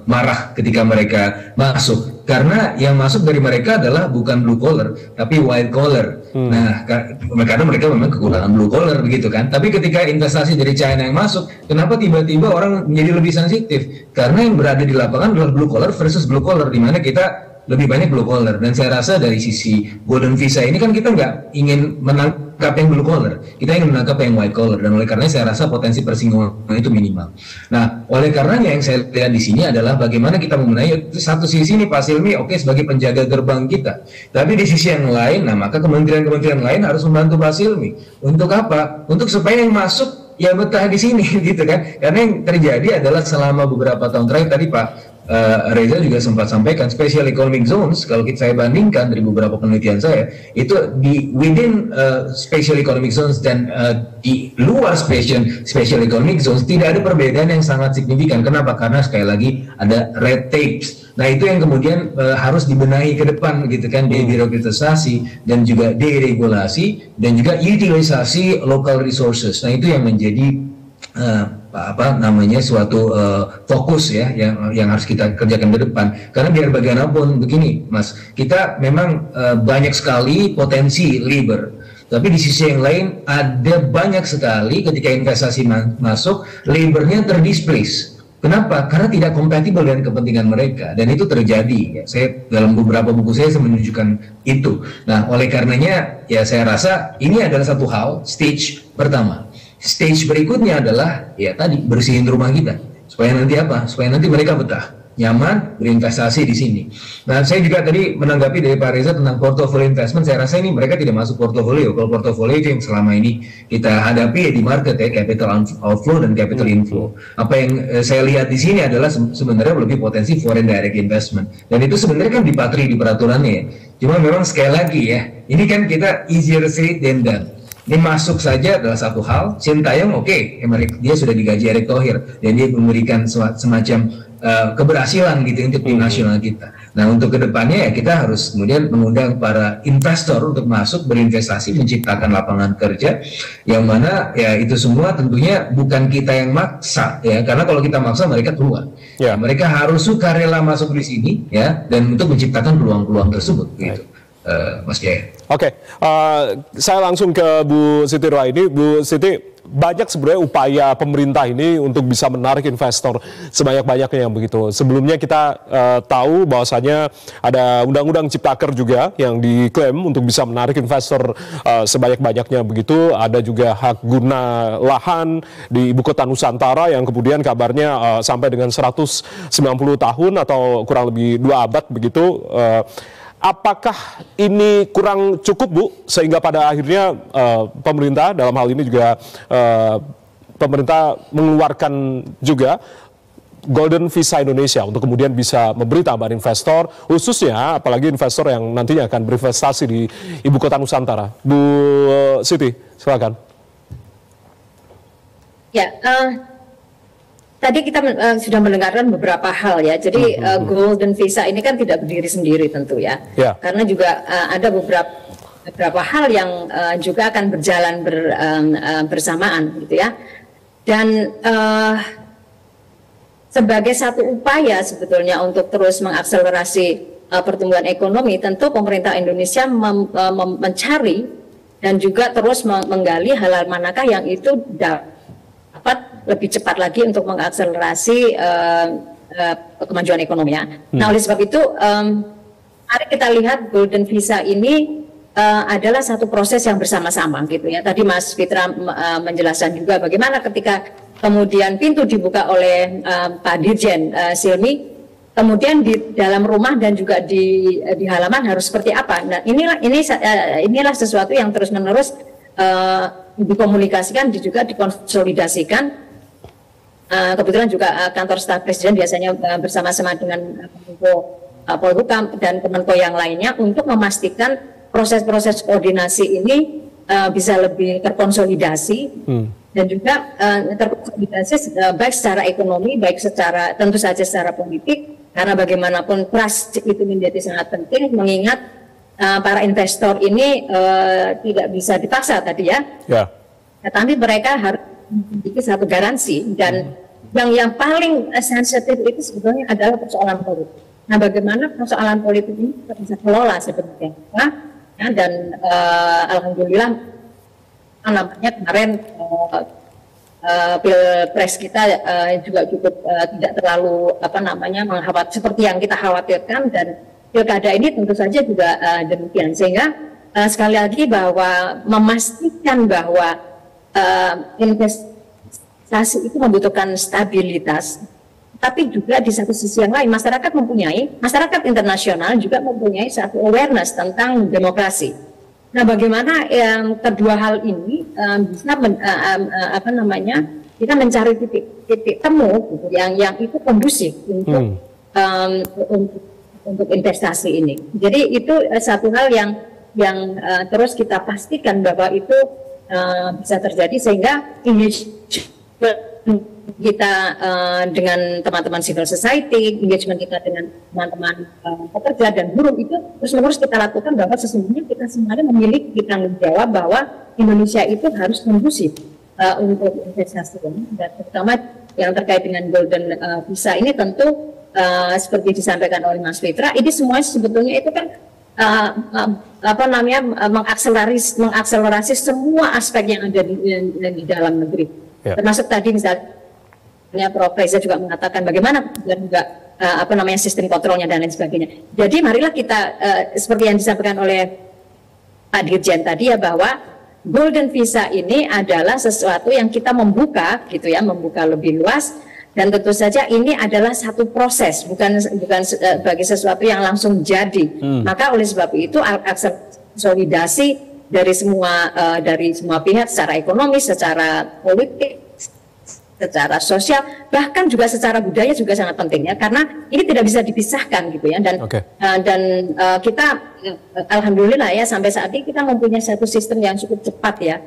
marah ketika mereka masuk? Karena yang masuk dari mereka adalah bukan blue collar tapi white collar. Nah, karena mereka memang kekurangan blue collar begitu kan. Tapi ketika investasi dari China yang masuk, kenapa tiba-tiba orang menjadi lebih sensitif? Karena yang berada di lapangan adalah blue collar versus blue collar, di mana kita lebih banyak blue collar. Dan saya rasa dari sisi golden visa ini kan kita nggak ingin menangkap yang blue collar, kita ingin menangkap yang white collar, dan oleh karena saya rasa potensi persinggungan itu minimal. Nah, oleh karenanya yang saya lihat di sini adalah bagaimana kita membenahi satu sisi ini Pak Silmi, oke, sebagai penjaga gerbang kita, tapi di sisi yang lain, nah maka kementerian-kementerian lain harus membantu Pak Silmi. Untuk apa? Untuk supaya yang masuk ya betah di sini gitu kan. Karena yang terjadi adalah selama beberapa tahun terakhir, tadi Pak Reza juga sempat sampaikan special economic zones, kalau saya bandingkan dari beberapa penelitian saya, itu di within special economic zones dan di luar special economic zones tidak ada perbedaan yang sangat signifikan. Kenapa? Karena sekali lagi ada red tapes. Nah itu yang kemudian harus dibenahi ke depan gitu kan, debirokratisasi dan juga deregulasi dan juga utilisasi local resources. Nah itu yang menjadi suatu fokus ya yang harus kita kerjakan ke depan. Karena biar bagaimanapun begini Mas, kita memang banyak sekali potensi labor, tapi di sisi yang lain ada banyak sekali ketika investasi masuk, labornya terdisplace. Kenapa? Karena tidak kompatibel dengan kepentingan mereka, dan itu terjadi. Ya, saya dalam beberapa buku saya menunjukkan itu. Nah, oleh karenanya ya saya rasa ini adalah satu hal, stage pertama. Stage berikutnya adalah ya tadi bersihin rumah kita supaya nanti apa? Supaya nanti mereka betah, nyaman berinvestasi di sini. Nah, saya juga tadi menanggapi dari Pak Reza tentang portfolio investment. Saya rasa ini mereka tidak masuk portfolio. Kalau portfolio itu yang selama ini kita hadapi ya di market ya, capital outflow dan capital inflow. Apa yang saya lihat di sini adalah sebenarnya lebih potensi foreign direct investment. Dan itu sebenarnya kan dipatri di peraturannya ya. Cuma memang sekali lagi ya, ini kan kita easier said than done. Ini masuk saja adalah satu hal. Sintayong oke, dia sudah digaji Erick Thohir dan dia memberikan semacam keberhasilan gitu untuk tim nasional kita. Nah untuk kedepannya ya kita harus kemudian mengundang para investor untuk masuk berinvestasi, menciptakan lapangan kerja, yang mana ya itu semua tentunya bukan kita yang maksa ya, karena kalau kita maksa mereka keluar. Ya. Mereka harus suka rela masuk di sini ya, dan untuk menciptakan peluang-peluang tersebut gitu. Mas Jaya. Oke, saya langsung ke Bu Siti Rohaini. Bu Siti, banyak sebenarnya upaya pemerintah ini untuk bisa menarik investor sebanyak-banyaknya yang begitu. Sebelumnya kita tahu bahwasanya ada Undang-Undang Ciptaker juga yang diklaim untuk bisa menarik investor sebanyak-banyaknya begitu. Ada juga hak guna lahan di Ibu Kota Nusantara yang kemudian kabarnya sampai dengan 190 tahun atau kurang lebih 2 abad begitu. Apakah ini kurang cukup, Bu, sehingga pada akhirnya pemerintah dalam hal ini juga pemerintah mengeluarkan juga Golden Visa Indonesia untuk kemudian bisa memberi tambahan investor, khususnya apalagi investor yang nantinya akan berinvestasi di Ibu Kota Nusantara. Bu Siti, silakan. Ya, tadi kita sudah mendengarkan beberapa hal ya. Jadi Golden Visa ini kan tidak berdiri sendiri tentu ya. Karena juga ada beberapa hal yang juga akan berjalan bersamaan gitu ya. Dan sebagai satu upaya sebetulnya untuk terus mengakselerasi pertumbuhan ekonomi, tentu pemerintah Indonesia mencari dan juga terus menggali hal-hal manakah yang itu dapat lebih cepat lagi untuk mengakselerasi kemajuan ekonominya. Nah, oleh sebab itu, mari kita lihat Golden Visa ini adalah satu proses yang bersama-sama gitu ya. Tadi Mas Fitra menjelaskan juga bagaimana ketika kemudian pintu dibuka oleh Pak Dirjen Silmi, kemudian di dalam rumah dan juga di halaman harus seperti apa. Nah, inilah sesuatu yang terus-menerus dikomunikasikan, juga dikonsolidasikan. Kebetulan juga kantor staf presiden biasanya bersama-sama dengan Menko Polhukam dan Kemenko yang lainnya untuk memastikan proses-proses koordinasi ini bisa lebih terkonsolidasi dan juga terkonsolidasi baik secara ekonomi, baik secara tentu saja secara politik, karena bagaimanapun trust itu menjadi sangat penting, mengingat para investor ini tidak bisa dipaksa tadi ya. Tetapi mereka harus memiliki satu garansi, dan yang paling sensitif itu sebetulnya adalah persoalan politik. Nah, bagaimana persoalan politik ini bisa kelola sebenarnya? Ya, dan alhamdulillah namanya kemarin pilpres kita juga cukup tidak terlalu seperti yang kita khawatirkan, dan pilkada ini tentu saja juga demikian, sehingga sekali lagi bahwa memastikan bahwa investasi itu membutuhkan stabilitas, tapi juga di satu sisi yang lain masyarakat internasional juga mempunyai satu awareness tentang demokrasi. Nah, bagaimana kedua hal ini bisa kita mencari titik temu gitu, yang itu kondusif untuk investasi ini. Jadi itu satu hal yang terus kita pastikan bahwa itu bisa terjadi, sehingga kita dengan teman-teman civil society, engagement kita dengan teman-teman pekerja dan buruh itu terus-menerus kita lakukan, bahwa sesungguhnya kita semuanya memiliki tanggung jawab bahwa Indonesia itu harus kondusif untuk investasi, dan terutama yang terkait dengan golden visa ini tentu seperti disampaikan oleh Mas Fitra, ini semuanya sebetulnya itu kan mengakselerasi semua aspek yang ada di dalam negeri, termasuk tadi misalnya Prof. Reza juga mengatakan bagaimana dan juga sistem kontrolnya dan lain sebagainya. Jadi marilah kita seperti yang disampaikan oleh Pak Dirjen tadi ya, bahwa golden visa ini adalah sesuatu yang kita membuka gitu ya, membuka lebih luas, dan tentu saja ini adalah satu proses, bukan bagi sesuatu yang langsung jadi. Maka oleh sebab itu konsolidasi dari semua pihak, secara ekonomi, secara politik, secara sosial, bahkan juga secara budaya juga sangat penting ya, karena ini tidak bisa dipisahkan gitu ya, dan kita alhamdulillah ya sampai saat ini kita mempunyai satu sistem yang cukup cepat ya,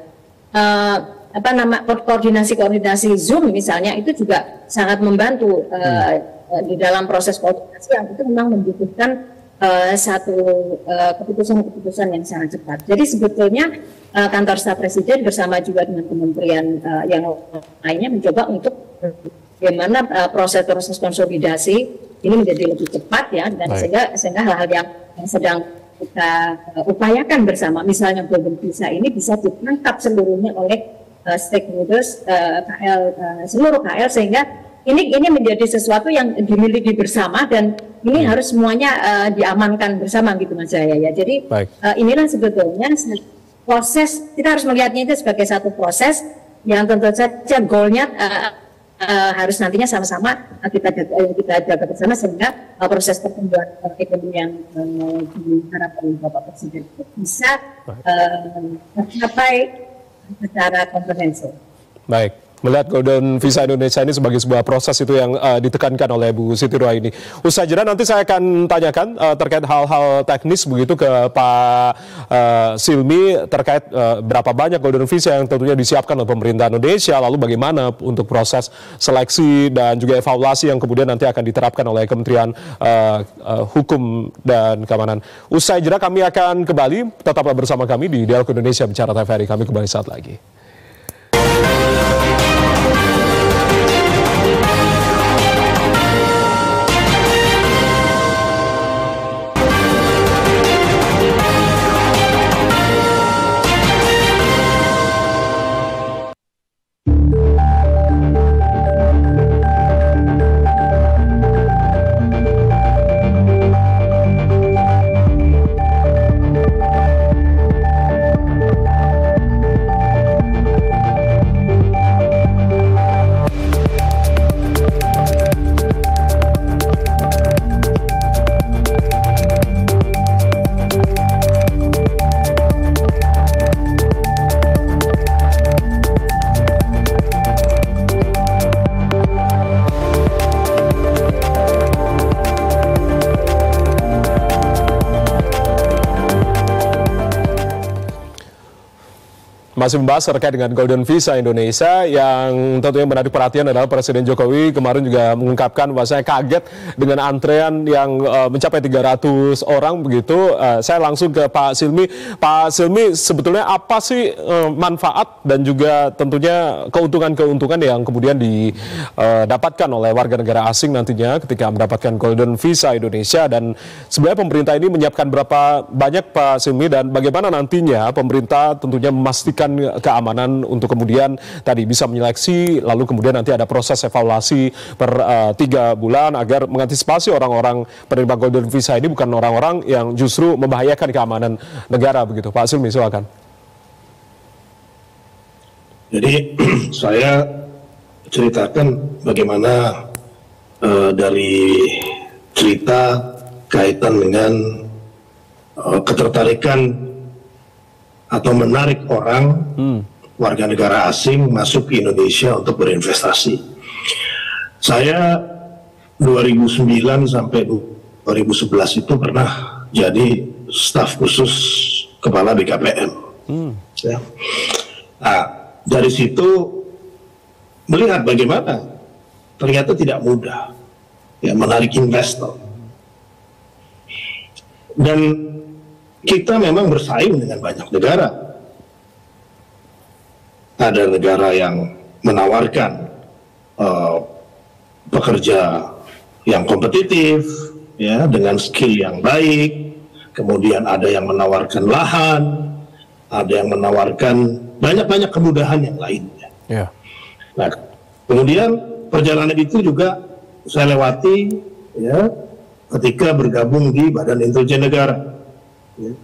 koordinasi Zoom misalnya itu juga sangat membantu di dalam proses koordinasi yang itu memang membutuhkan satu keputusan yang sangat cepat. Jadi sebetulnya kantor staf presiden bersama juga dengan kementerian yang lainnya mencoba untuk bagaimana proses konsolidasi ini menjadi lebih cepat ya, dan sehingga hal-hal yang sedang kita upayakan bersama, misalnya golden visa ini bisa ditangkap seluruhnya oleh stakeholders seluruh KL, sehingga ini menjadi sesuatu yang dimiliki bersama, dan ini harus semuanya diamankan bersama gitu Mas Jaya ya. Jadi inilah sebetulnya proses, kita harus melihatnya itu sebagai satu proses yang tentu saja goalnya harus nantinya sama-sama kita jaga bersama, sehingga proses pertumbuhan ekonomi yang diharapkan oleh Bapak Presiden itu bisa tercapai secara komprehensif. Baik. Melihat golden visa Indonesia ini sebagai sebuah proses itu yang ditekankan oleh Bu Siti Ruhaini. Usai jeda nanti saya akan tanyakan terkait hal-hal teknis begitu ke Pak Silmi terkait berapa banyak golden visa yang tentunya disiapkan oleh pemerintah Indonesia, lalu bagaimana untuk proses seleksi dan juga evaluasi yang kemudian nanti akan diterapkan oleh Kementerian Hukum dan Keamanan. Usai jeda kami akan kembali, tetaplah bersama kami di Dialog Indonesia Bicara TVRI. Kami kembali saat lagi. masih membahas terkait dengan Golden Visa Indonesia yang tentunya menarik perhatian adalah Presiden Jokowi kemarin juga mengungkapkan bahwasanya kaget dengan antrean yang mencapai 300 orang begitu. Saya langsung ke Pak Silmi. Pak Silmi, sebetulnya apa sih manfaat dan juga tentunya keuntungan-keuntungan yang kemudian didapatkan oleh warga negara asing nantinya ketika mendapatkan Golden Visa Indonesia, dan sebenarnya pemerintah ini menyiapkan berapa banyak Pak Silmi, dan bagaimana nantinya pemerintah tentunya memastikan keamanan untuk kemudian tadi bisa menyeleksi, lalu kemudian nanti ada proses evaluasi per 3 bulan agar mengantisipasi orang-orang penerima Golden Visa ini bukan orang-orang yang justru membahayakan keamanan negara begitu. Pak Silmi, silakan. Jadi saya ceritakan bagaimana dari cerita kaitan dengan ketertarikan atau menarik orang warga negara asing masuk ke Indonesia untuk berinvestasi. Saya 2009 sampai 2011 itu pernah jadi staf khusus kepala BKPM. Ya. Nah, dari situ melihat bagaimana ternyata tidak mudah ya menarik investor. Dan kita memang bersaing dengan banyak negara. Ada negara yang menawarkan pekerja yang kompetitif, ya, dengan skill yang baik. Kemudian ada yang menawarkan lahan, ada yang menawarkan banyak-banyak kemudahan yang lainnya. Yeah. Nah, kemudian perjalanan itu juga saya lewati, ya, ketika bergabung di Badan Intelijen Negara, ya,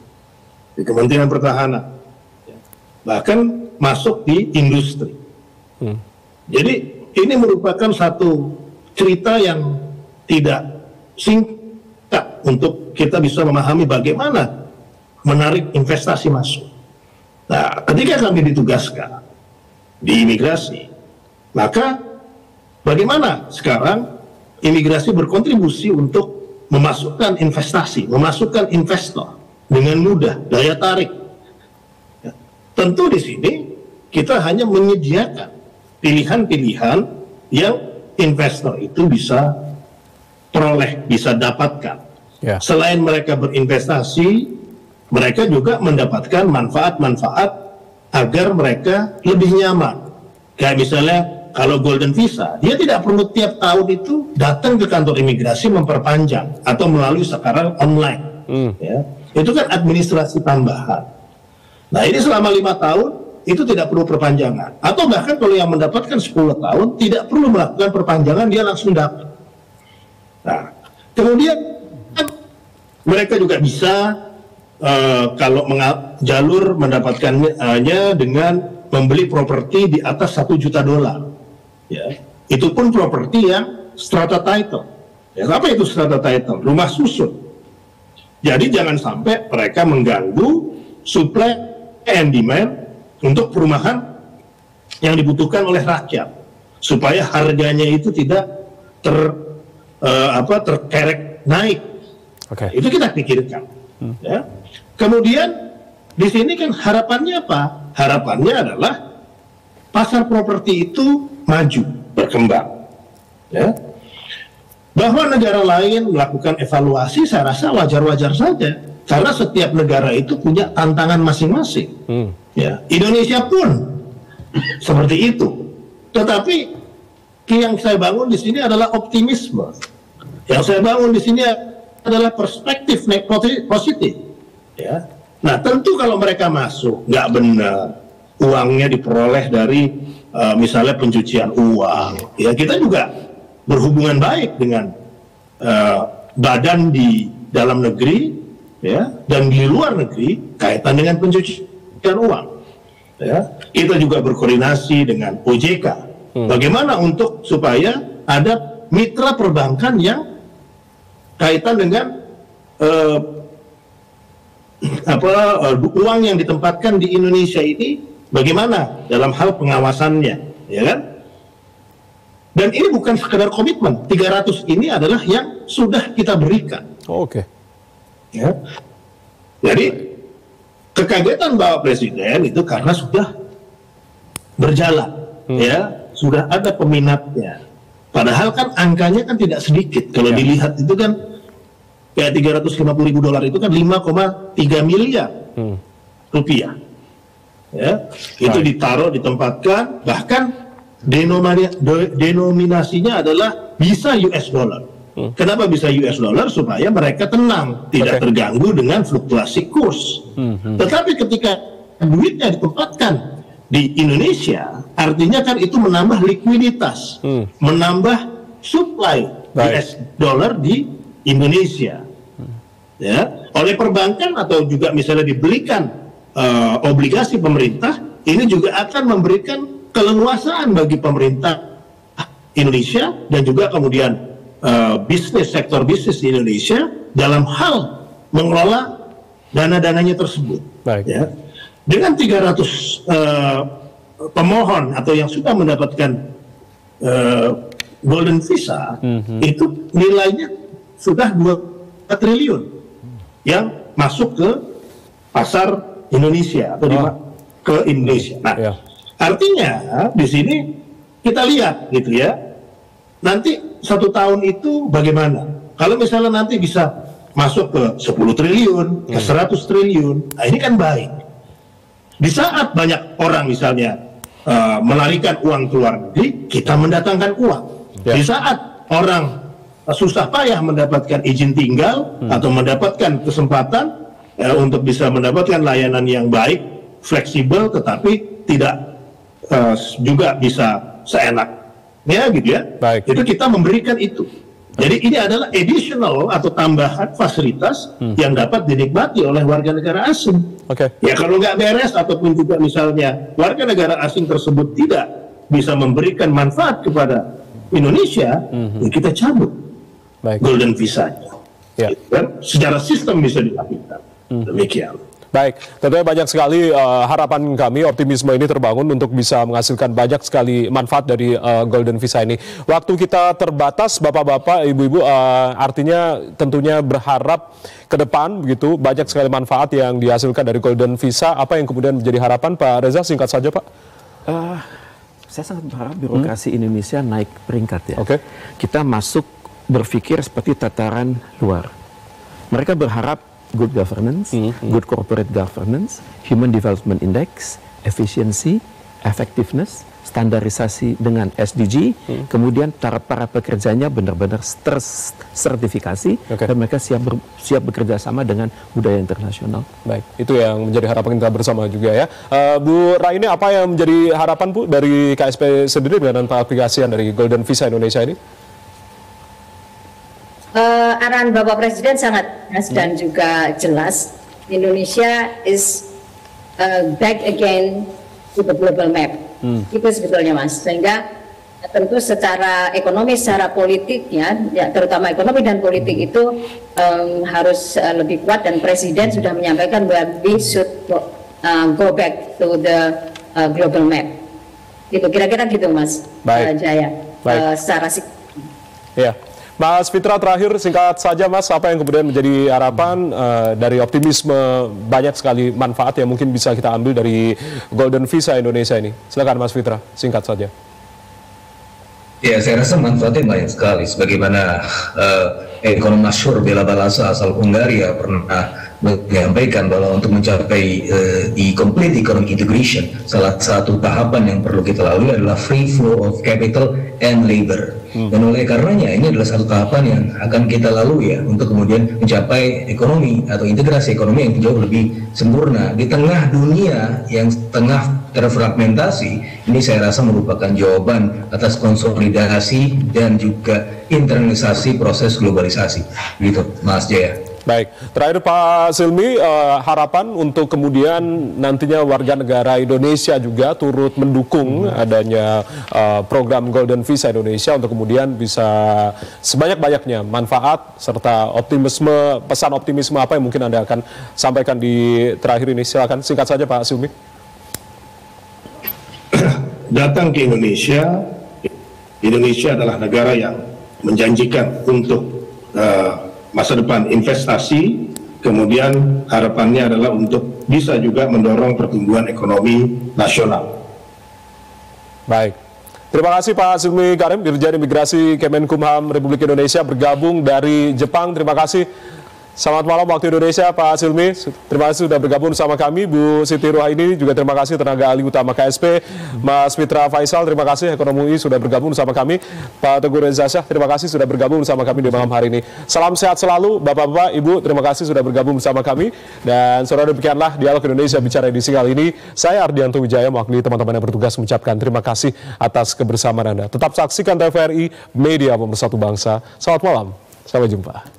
di Kementerian Pertahanan, ya, bahkan masuk di industri. Jadi ini merupakan satu cerita yang tidak singkat untuk kita bisa memahami bagaimana menarik investasi masuk. Nah, ketika kami ditugaskan di imigrasi, maka bagaimana sekarang imigrasi berkontribusi untuk memasukkan investasi, memasukkan investor dengan mudah, daya tarik. Ya, tentu di sini kita hanya menyediakan pilihan-pilihan yang investor itu bisa peroleh, bisa dapatkan. Yeah. Selain mereka berinvestasi, mereka juga mendapatkan manfaat-manfaat agar mereka lebih nyaman. Kayak misalnya kalau Golden Visa, dia tidak perlu tiap tahun itu datang ke kantor imigrasi memperpanjang atau melalui sekarang online. Ya. Itu kan administrasi tambahan. Nah, ini selama 5 tahun itu tidak perlu perpanjangan. Atau bahkan kalau yang mendapatkan 10 tahun tidak perlu melakukan perpanjangan, dia langsung dapat. Nah, kemudian mereka juga bisa kalau jalur mendapatkannya dengan membeli properti di atas $1 juta. Ya, itu pun properti yang strata title. Ya, apa itu strata title? Rumah susun. Jadi jangan sampai mereka mengganggu supply and demand untuk perumahan yang dibutuhkan oleh rakyat, supaya harganya itu tidak terkerek naik. Okay. Itu kita pikirkan. Ya. Kemudian di sini kan harapannya apa? Harapannya adalah pasar properti itu maju, berkembang. Ya. Bahwa negara lain melakukan evaluasi, saya rasa wajar-wajar saja, karena setiap negara itu punya tantangan masing-masing. Ya. Indonesia pun seperti itu. Tetapi yang saya bangun di sini adalah optimisme. Yang saya bangun di sini adalah perspektif positif. Ya. Nah, tentu kalau mereka masuk nggak benar, uangnya diperoleh dari misalnya pencucian uang, ya kita juga berhubungan baik dengan badan di dalam negeri, ya, dan di luar negeri kaitan dengan pencucian uang. Ya. Kita juga berkoordinasi dengan OJK. Bagaimana untuk supaya ada mitra perbankan yang kaitan dengan uang yang ditempatkan di Indonesia ini bagaimana dalam hal pengawasannya, ya kan? Dan ini bukan sekedar komitmen, 300 ini adalah yang sudah kita berikan. Oke. Ya. Jadi kekagetan Bapak Presiden itu karena sudah berjalan, ya sudah ada peminatnya. Padahal kan angkanya kan tidak sedikit. Kalau dilihat itu kan kayak $350.000 itu kan 5,3 miliar rupiah. Ya, itu ditaruh, ditempatkan, bahkan denominasinya adalah bisa US dollar. Kenapa bisa US dollar? Supaya mereka tenang, tidak terganggu dengan fluktuasi kurs. Tetapi ketika duitnya ditempatkan di Indonesia, artinya kan itu menambah likuiditas, menambah supply US dollar di Indonesia. Ya, oleh perbankan atau juga misalnya dibelikan obligasi pemerintah, ini juga akan memberikan keleluasaan bagi pemerintah Indonesia dan juga kemudian sektor bisnis di Indonesia dalam hal mengelola dana-dananya tersebut. Ya. Dengan 300 pemohon atau yang sudah mendapatkan Golden Visa, itu nilainya sudah 2 triliun yang masuk ke pasar Indonesia atau ke Indonesia. Nah, artinya di sini kita lihat gitu ya, nanti 1 tahun itu bagaimana? Kalau misalnya nanti bisa masuk ke 10 triliun, ke 100 triliun, nah ini kan baik. Di saat banyak orang misalnya melarikan uang ke luar negeri, kita mendatangkan uang. Di saat orang susah payah mendapatkan izin tinggal atau mendapatkan kesempatan untuk bisa mendapatkan layanan yang baik, fleksibel, tetapi tidak juga bisa seenaknya gitu ya. Itu kita memberikan itu. Jadi ini adalah additional atau tambahan fasilitas yang dapat dinikmati oleh warga negara asing. Ya kalau nggak beres ataupun juga misalnya warga negara asing tersebut tidak bisa memberikan manfaat kepada Indonesia, ya kita cabut Golden Visa-nya. Secara sistem bisa dilakukan. Demikian. Baik, tentunya banyak sekali harapan kami, optimisme ini terbangun untuk bisa menghasilkan banyak sekali manfaat dari Golden Visa ini. Waktu kita terbatas, Bapak-Bapak, Ibu-Ibu, artinya tentunya berharap ke depan begitu banyak sekali manfaat yang dihasilkan dari Golden Visa. Apa yang kemudian menjadi harapan, Pak Reza? Singkat saja, Pak. Saya sangat berharap birokrasi Indonesia naik peringkat ya. Kita masuk berpikir seperti tataran luar. Mereka berharap good governance, good corporate governance, human development index, efficiency, effectiveness, standarisasi dengan SDG, kemudian para pekerjanya benar-benar tersertifikasi dan mereka siap bekerja sama dengan budaya internasional. Baik, itu yang menjadi harapan kita bersama juga ya. Bu Raini, apa yang menjadi harapan Bu dari KSP sendiri dengan aplikasian dari Golden Visa Indonesia ini? Arahan Bapak Presiden sangat jelas dan juga jelas. Indonesia is back again to the global map. Itu sebetulnya Mas. Sehingga tentu secara ekonomi, secara politik ya terutama ekonomi dan politik itu harus lebih kuat, dan Presiden sudah menyampaikan bahwa we should go back to the global map. Itu kira-kira gitu Mas. Jaya. Secara ya. Mas Fitra, terakhir singkat saja Mas, apa yang kemudian menjadi harapan dari optimisme banyak sekali manfaat yang mungkin bisa kita ambil dari Golden Visa Indonesia ini? Silakan Mas Fitra, singkat saja. Ya, saya rasa manfaatnya banyak sekali. Sebagaimana ekonom masyhur Bela Balasa asal Hungaria pernah menyampaikan bahwa untuk mencapai complete economic integration, salah satu tahapan yang perlu kita lalui adalah free flow of capital and labor. Dan oleh karenanya ini adalah satu tahapan yang akan kita lalui ya untuk kemudian mencapai ekonomi atau integrasi ekonomi yang jauh lebih sempurna di tengah dunia yang tengah terfragmentasi. Ini saya rasa merupakan jawaban atas konsolidasi dan juga internalisasi proses globalisasi. Gitu, Mas Jaya. Baik, terakhir Pak Silmi, harapan untuk kemudian nantinya warga negara Indonesia juga turut mendukung adanya program Golden Visa Indonesia untuk kemudian bisa sebanyak-banyaknya manfaat serta optimisme, pesan optimisme apa yang mungkin Anda akan sampaikan di terakhir ini. Silakan singkat saja Pak Silmi. Datang ke Indonesia, Indonesia adalah negara yang menjanjikan untuk masa depan investasi, kemudian harapannya adalah untuk bisa juga mendorong pertumbuhan ekonomi nasional. Baik. Terima kasih Pak Silmi Karim, Dirjen Imigrasi Kemenkumham Republik Indonesia bergabung dari Jepang. Terima kasih. Selamat malam waktu Indonesia Pak Silmi. Terima kasih sudah bergabung bersama kami. Bu Siti Ruhaini juga terima kasih, tenaga ahli utama KSP. Mas Mitra Faisal, terima kasih, ekonomi UI sudah bergabung bersama kami. Pak Teguh Reza Syah, terima kasih sudah bergabung bersama kami di malam hari ini. Salam sehat selalu Bapak-bapak, Ibu, terima kasih sudah bergabung bersama kami. Dan saudara, demikianlah Dialog Indonesia Bicara edisi kali ini. Saya Ardianto Wijaya mewakili teman-teman yang bertugas mengucapkan terima kasih atas kebersamaan Anda. Tetap saksikan TVRI, media pemersatu bangsa. Selamat malam, sampai jumpa.